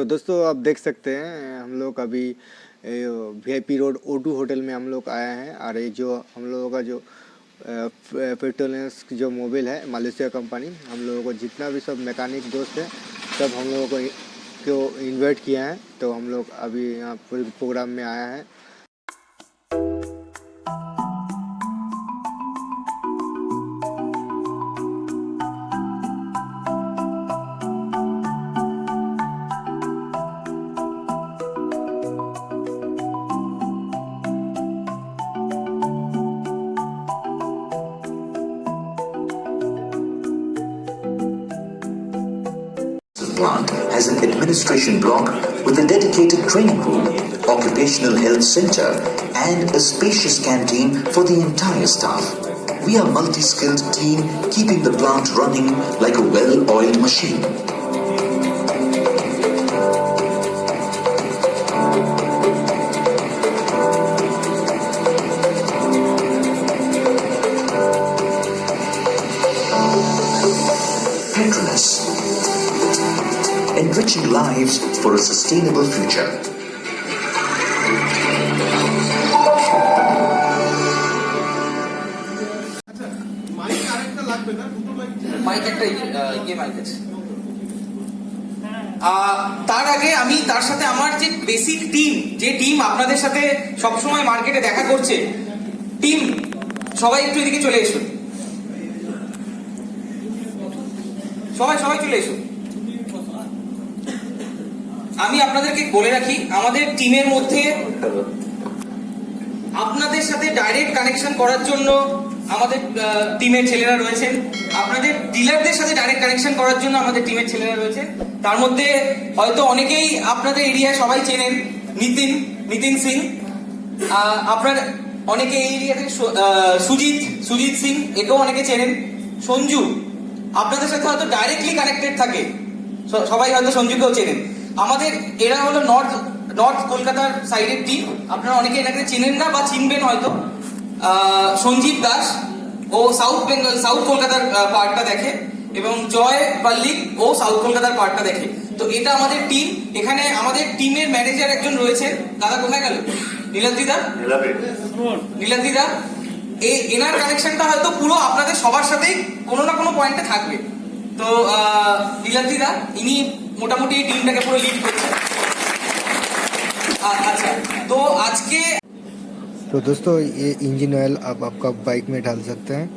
तो दोस्तों आप देख सकते हैं हम लोग अभी VIP रोड O2 होटल में हम लोग आए हैं। और ये जो हम लोगों का जो पेट्रोनस जो मोबाइल है मलेशिया कंपनी, हम लोगों को जितना भी सब मैकेनिक दोस्त है सब हम लोगों को इनवाइट किया है। तो हम लोग अभी यहाँ प्रोग्राम में आया है। Plant has an administration block with a dedicated training room, occupational health center, and a spacious canteen for the entire staff. We are a multi-skilled team keeping the plant running like a well-oiled machine. Petronas, enriching lives for a sustainable future. তার আগে আমি তার সাথে আমার যে basic team, যে team আপনাদের সাথে সবসময় মার্কেটে দেখা করছে, টিম সবাই একটু এদিকে চলে এসুন। সবাই চলে এসুন। আমি আপনাদেরকে বলে রাখি, আমাদের টিমের মধ্যে আপনাদের সাথে ডাইরেক্ট কানেকশন করার জন্য আমাদের টিমের ছেলেরা রয়েছেন, আপনাদের ডিলারদের সাথে ডাইরেক্ট কানেকশন করার জন্য আমাদের টিমের ছেলেরা রয়েছে। তার মধ্যে হয়তো অনেকেই আপনাদের এরিয়ায় সবাই চেনেন নিতিন সিং, আপনার অনেকে এই এরিয়া থেকে সুজিত সিং, একেও অনেকে চেনেন। সঞ্জু আপনাদের সাথে হয়তো ডাইরেক্টলি কানেক্টেড থাকে, সবাই হয়তো সঞ্জুকেও চেনেন। আমাদের এরা হলো নর্থ কলকাতার সাইডের টিম, আপনারা অনেকে এটাকে চেনেন না বা চিনবেন হয়তো। সঞ্জীব দাস ও সাউথ কলকাতার পার্টটা দেখে, এবং জয় পাল্লিক ও সাউথ কলকাতার পার্টটা দেখে। তো এটা আমাদের টিম। এখানে আমাদের টিমের ম্যানেজার একজন রয়েছে, দাদা কোথায় গেল? নীলাদ্রিদা। এনার কানেকশনটা হয়তো পুরো আপনাদের সবার সাথেই কোনো না কোনো পয়েন্টে থাকবে। তো নীলাদ্রিদা ইনি মোটামুটি এই টিমটাকে পুরো লিড করছেন। अच्छा तो आज के तो दोस्तों ये इंजन ऑयल आप आपका बाइक में डाल सकते हैं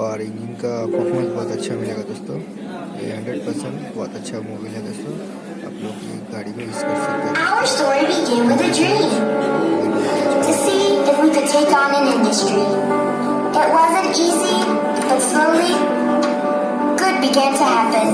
और इंजन का परफॉर्मेंस बहुत अच्छा मिलेगा दोस्तों। ये 100% बहुत अच्छा मोबाइल है दोस्तों, आप लोग ये गाड़ी में यूज कर सकते हैं। Our story began with a dream to see if we could take on an industry. It wasn't easy, but slowly good began to happen.